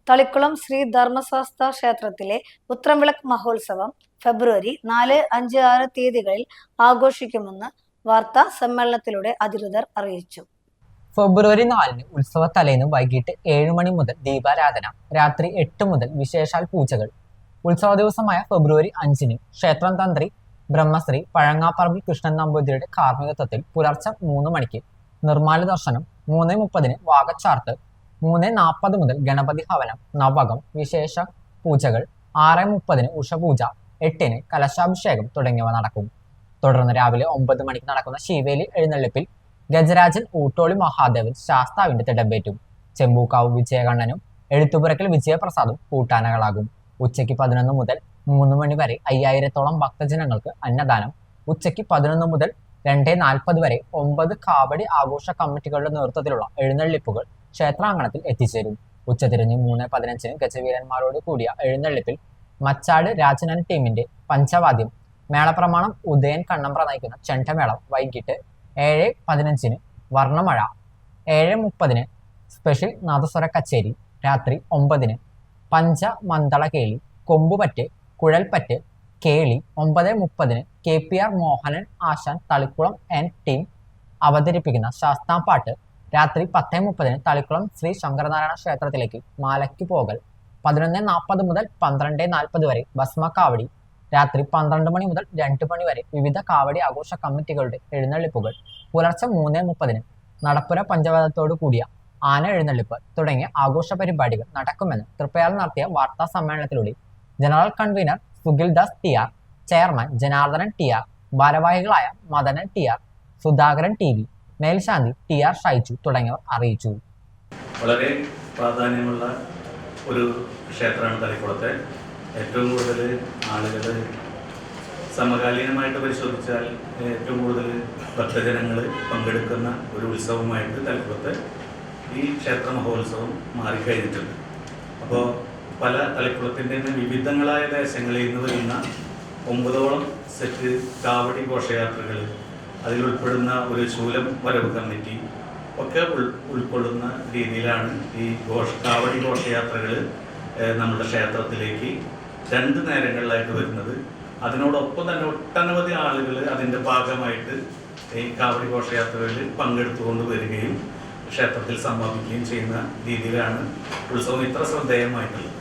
തളിക്കുളം ശ്രീ ധർമ്മശാസ്ത്ര ക്ഷേത്രത്തിലെ ഉത്രംവിളക്ക് മഹോത്സവം ഫെബ്രുവരി 4, 5, 6 തീയതികളിൽ ആഘോഷിക്കുമെന്ന് വാർത്താ സമ്മേളനത്തിലൂടെ അധികൃതർ അറിയിച്ചു. ഫെബ്രുവരി 4 ഉത്സവ തലേന്ന് വൈകിട്ട് 7 മണി മുതൽ ദീപാരാധന, രാത്രി 8 മുതൽ വിശേഷാൽ പൂജകൾ. ഉത്സവ ദിവസമായ ഫെബ്രുവരി 5 ക്ഷേത്രം തന്ത്രി ബ്രഹ്മശ്രീ പഴങ്ങാപ്പറമ്പിൽ കൃഷ്ണൻ നമ്പൂതിരിയുടെ കാർമ്മികത്വത്തിൽ പുലർച്ചെ 3 മണിക്ക് നിർമ്മാല ദർശനം, 3:30 വാകച്ചാർത്ത്, 3:40 മുതൽ ഗണപതി ഹവനം, നവകം, വിശേഷ പൂജകൾ, 6:30 ഉഷപൂജ, 8 കലശാഭിഷേകം തുടങ്ങിയവ നടക്കും. തുടർന്ന് രാവിലെ 9 മണിക്ക് നടക്കുന്ന ശീവേലി എഴുന്നള്ളിപ്പിൽ ഗജരാജൻ ഊട്ടോളി മഹാദേവൻ ശാസ്താവിന്റെ തിടമ്പേറ്റും. ചെമ്പൂക്കാവ് വിജയകണ്ണനും എഴുത്തുപുരക്കൽ വിജയപ്രസാദും കൂട്ടാനകളാകും. ഉച്ചയ്ക്ക് 11 മുതൽ 3 മണി വരെ 5000-ഓളം ഭക്തജനങ്ങൾക്ക് അന്നദാനം. ഉച്ചയ്ക്ക് 11 മുതൽ 2:40 വരെ 9 കാവടി ആഘോഷ കമ്മിറ്റികളുടെ നേതൃത്വത്തിലുള്ള എഴുന്നള്ളിപ്പുകൾ ക്ഷേത്രാങ്കണത്തിൽ എത്തിച്ചേരും. ഉച്ചതിരിഞ്ഞ് 3:15 ഗജവീരന്മാരോട് കൂടിയ എഴുന്നള്ളിപ്പിൽ മച്ചാട് രാജനൻ ടീമിന്റെ പഞ്ചവാദ്യം, മേളപ്രമാണം ഉദയൻ കണ്ണമ്പ്ര നയിക്കുന്ന ചെണ്ടമേളം. വൈകിട്ട് 7:15 വർണ്ണമഴ, 7:30 സ്പെഷ്യൽ നാദസ്വര കച്ചേരി, രാത്രി 9 പഞ്ചമന്ദളകേളി, കൊമ്പുപറ്റ്, കുഴൽപ്പറ്റ്, കേളി. 9:30 KPR മോഹനൻ ആശാൻ തളിക്കുളം ടീം അവതരിപ്പിക്കുന്ന ശാസ്താംപാട്ട്. രാത്രി 10:30 തളിക്കുളം ശ്രീ ശങ്കരനാരായണ ക്ഷേത്രത്തിലേക്ക് മാലയ്ക്ക് പോകൽ. 11:40 മുതൽ 12:40 വരെ ഭസ്മക്കാവടി. രാത്രി 12 മണി മുതൽ 2 മണി വരെ വിവിധ കാവടി ആഘോഷ കമ്മിറ്റികളുടെ എഴുന്നള്ളിപ്പുകൾ. പുലർച്ചെ 3:30 നടപ്പുര പഞ്ചവാദ്യത്തോടു കൂടിയ ആന എഴുന്നള്ളിപ്പ് തുടങ്ങിയ ആഘോഷ പരിപാടികൾ നടക്കുമെന്ന് തൃപ്പയാൽ നടത്തിയ വാർത്താ സമ്മേളനത്തിലൂടെ general convener Sukhildas TR, chairman Janardhanan TR, ഭാരവാഹികളായ മദനൻ TR, സുധാകരൻ TV, മേൽശാന്തി TR ഷൈജു തുടങ്ങിയവർ അറിയിച്ചു. വളരെ പ്രാധാന്യമുള്ള ഒരു ക്ഷേത്രമാണ് തളിക്കുളത്തെ. ഏറ്റവും കൂടുതൽ ആളുകൾ സമകാലീനമായിട്ട് പരിശോധിച്ചാൽ ഏറ്റവും കൂടുതൽ ഭക്തജനങ്ങൾ പങ്കെടുക്കുന്ന ഒരു ഉത്സവമായിട്ട് തളിക്കുളത്തെ ഈ ക്ഷേത്ര മഹോത്സവം മാറിക്കഴിഞ്ഞിട്ടുണ്ട്. അപ്പോൾ പല തളിക്കുളത്തിൻ്റെ വിവിധങ്ങളായ ദേശങ്ങളിൽ നിന്ന് വരുന്ന 9ഓളം സെറ്റ് കാവടി ഘോഷയാത്രകൾ, അതിലുൾപ്പെടുന്ന ഒരു ശൂലം വരവ് കമ്മിറ്റി ഒക്കെ ഉൾക്കൊള്ളുന്ന രീതിയിലാണ് ഈ കാവടി ഘോഷയാത്രകൾ നമ്മുടെ ക്ഷേത്രത്തിലേക്ക് 2 നേരങ്ങളിലായിട്ട് വരുന്നത്. അതിനോടൊപ്പം തന്നെ ഒട്ടനവധി ആളുകൾ അതിൻ്റെ ഭാഗമായിട്ട് ഈ കാവടി ഘോഷയാത്രകളിൽ പങ്കെടുത്തുകൊണ്ട് വരികയും ക്ഷേത്രത്തിൽ സമാപിക്കുകയും ചെയ്യുന്ന രീതിയിലാണ് ഉത്സവം ഇത്ര ശ്രദ്ധേയമായിട്ടുള്ളത്.